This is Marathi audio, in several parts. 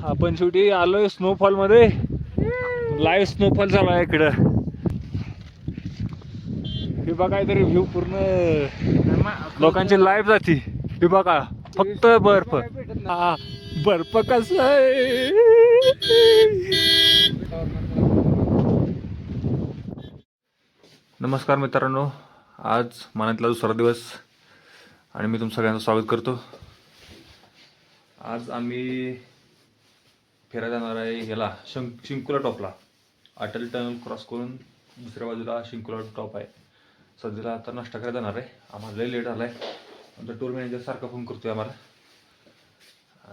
आपण शेवटी आलोय स्नोफॉल मध्ये. लाईव्ह स्नोफॉल झाला आहे इकडं. हे बघा तरी व्ह्यू पूर्ण लोकांची लाईव्ह जाती. हे बघा फक्त बर्फ. हा बर्फ कसं आहे. नमस्कार मित्रांनो, आज मनातला दुसरा दिवस आणि मी तुम सगळ्यांचं स्वागत करतो. आज आम्ही फिरायला जाणार आहे ह्याला शिंकुला टॉपला. अटल टनल क्रॉस करून दुसऱ्या बाजूला शिंकुला टॉप आहे. सध्याला आता नाश्ता करायला जाणार आहे. आम्हाला लई लेट झाला आहे. आमचा टूर मॅनेजर सारखा फोन करतोय आम्हाला.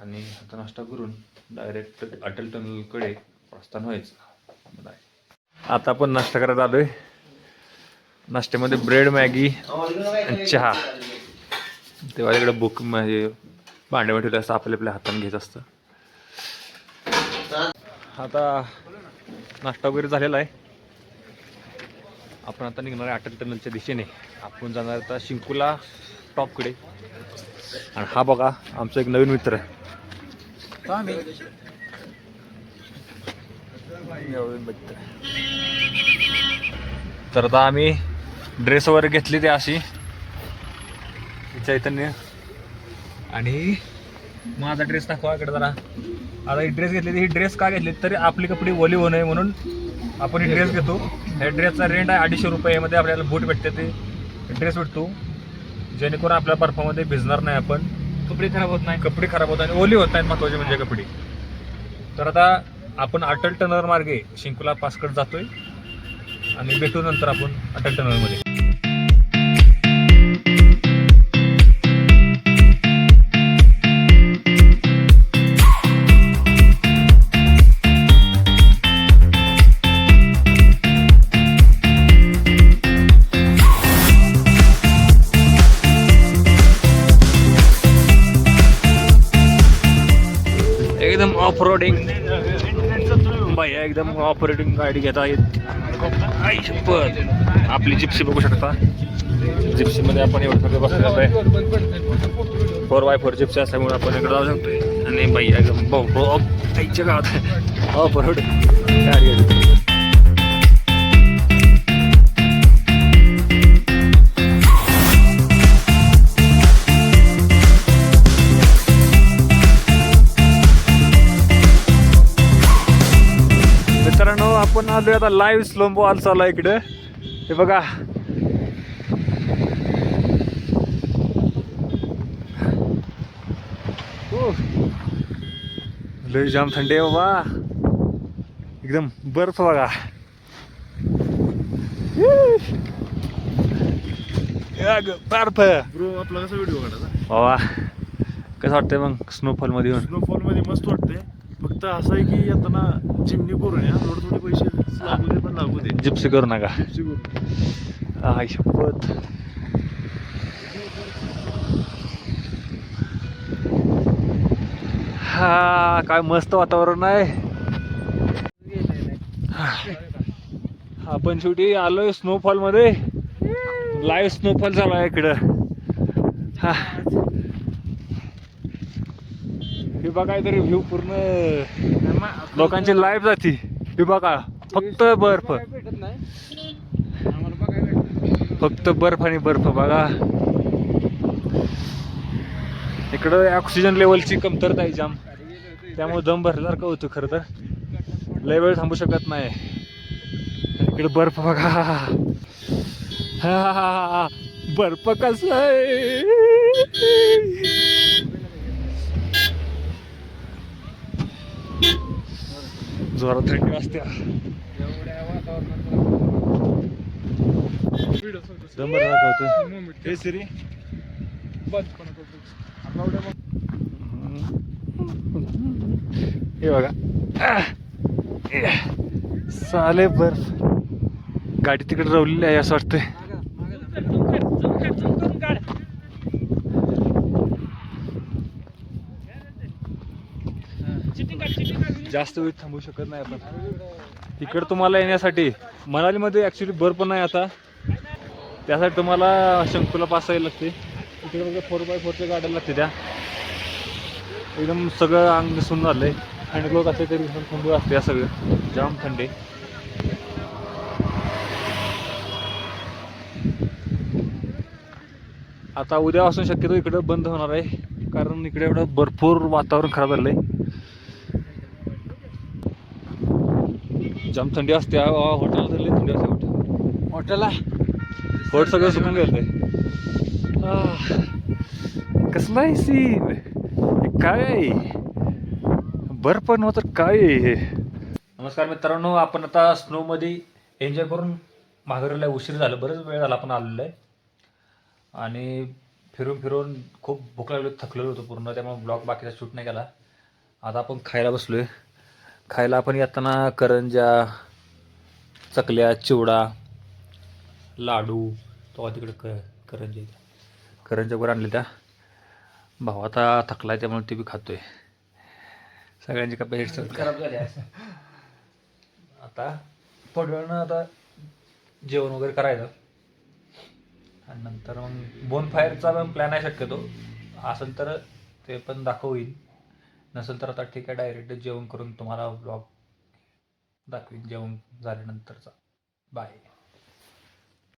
आणि आता नाश्ता करून डायरेक्ट अटल टनलकडे प्रस्थान व्हायचं. आता आपण नाश्ता करायला आलो आहे. नाश्त्यामध्ये ब्रेड, मॅगी आणि चहा. तेव्हा इकडे बुक म्हणजे भांडे ठेवले असतं, आपल्या हाताने घ्यायचं असतं. आता नाश्ता वगैरे झालेला आहे. आपण आता निघणार आहे अटल टनलच्या दिशेने. आपण जाणार आता शिंकुला टॉपकडे. आणि हा बघा आमचा एक नवीन मित्र आहे. तर आता आम्ही ड्रेस वगैरे घेतली ते अशी चैतन्य. आणि माझा ड्रेस दाखवा इकडे जरा. आता ही ड्रेस घेतली. ही ड्रेस का घेतली तरी आपली कपडे ओली होऊ नये म्हणून आपण ही ड्रेस घेतो. ह्या ड्रेसचा रेंट आहे 250 रुपये. मध्ये आपल्याला बूट भेटते, ते ड्रेस भेटतो जेणेकरून आपल्या बर्फामध्ये भिजणार नाही. आपण कपडे खराब होत नाही, कपडे खराब होत आणि ओली होत नाहीत, महत्त्वाचे म्हणजे कपडे. तर आता आपण अटल टनल मार्गे शिंकुला पासकडे जातोय आणि भेटू नंतर आपण अटल टनलमध्ये. एकदम ऑफ रोडिंग भैया, एकदम ऑफ रोडिंग गाडी घेत आहेत. आपली जिप्सी बघू शकता. जिप्सीमध्ये आपण एवढं बसलेलो आहे. 4x4 जिप्सी असल्यामुळे आपण इकडे जाऊ शकतोय. आणि भैया एकदम आईच्या गावात ऑफ रोड गाडी घेतो. मित्रांनो, आपण आलोय आता लाईव्ह स्नोफॉल चालू आहे इकडे. हे बघा लय जाम थंडी आहे बाबा. एकदम बर्फ बघा. बर्फ ब्रो, आपला कसा व्हिडिओ काढायचा बाबा? कसं वाटतंय मग स्नोफॉल मध्ये येऊन? स्नोफॉल मध्ये मस्त वाटतंय. फक्त असं आहे की आता ना जिमनी करू नये. थोडे पैसे लागू दे, पण लागू दे. जिप्सी करू नका. जिप्सी करू. आई शपथ. हा काय मस्त वातावरण आहे. आपण शेवटी आलोय स्नोफॉल मध्ये. लाईव्ह स्नोफॉल झाला आहे इकडं. हा हे बघा तरी व्ह्यू पूर्ण लोकांची लाईव्ह जाती. हे बघा फक्त बर्फ, फक्त बर्फ आणि बर्फ बघा. इकडं ऑक्सिजन लेवलची कमतरता आहे जाम, त्यामुळे दम भरल्यासारखं होतं. खरं तर लय वेळ थांबू शकत नाही. इकडे बर्फ बघा. हा बर्फ कसं आहे. जोरात थंडी वाजते. दम भरल्यासारखं होतं. हे सिरी हे बघा साले बर्फ. गाडी तिकडे रवलेली आहे असं वाटतंय. जास्त वेळ थांबू शकत नाही आपण. इकडं तुम्हाला येण्यासाठी मनालीमध्ये ॲक्च्युली बर्फ नाही आता. त्यासाठी तुम्हाला शंकुला पास यायला लागते. तिकडे 4x4च्या गाड्या लागते. त्या एकदम सगळं अंग दिसून झालंय. हँडग्लोव असते तरी पण थंडी असते सगळं जाम थंडी. आता उद्यापासून शक्यतो इकडं बंद होणार आहे कारण इकडे एवढं भरपूर वातावरण खराब झालं आहे. जाम थंडी असते. हॉटेल थंडी असते. हॉटेलला पोट सगळं सुकून गेलं. कसला आहे सीन काय आहे बर्फ नव्हतं काय आहे. नमस्कार मित्रांनो, आपण आता स्नोमध्ये एन्जॉय करून माघारीला उशीर झालं, बरंच वेळ झाला आपण आलेलो आहे आणि फिरून फिरून खूप भूक लागली, थकलेलो होतो पूर्ण, त्यामुळे ब्लॉग बाकीचा शूट नाही केला. आता आपण खायला बसलो आहे. खायला आपण येताना करंज्या, चकल्या, चिवडा, लाडू, तो तिकडे करंज्या वर आणले त्या. भाऊ आता थकलाय त्यामुळे ते बी खातोय. सगळ्यांची कपॅसिटी खराब झाली. आता थोड्या वेळानं आता जेवण वगैरे करायचं आणि नंतर मग बोनफायरचा पण प्लॅन आहे. शक्यतो असेल तर ते पण दाखवीन, नसेल तर आता ठीक आहे डायरेक्ट जेवण करून तुम्हाला ब्लॉग दाखवीन जेवण झाल्यानंतरचा. बाय.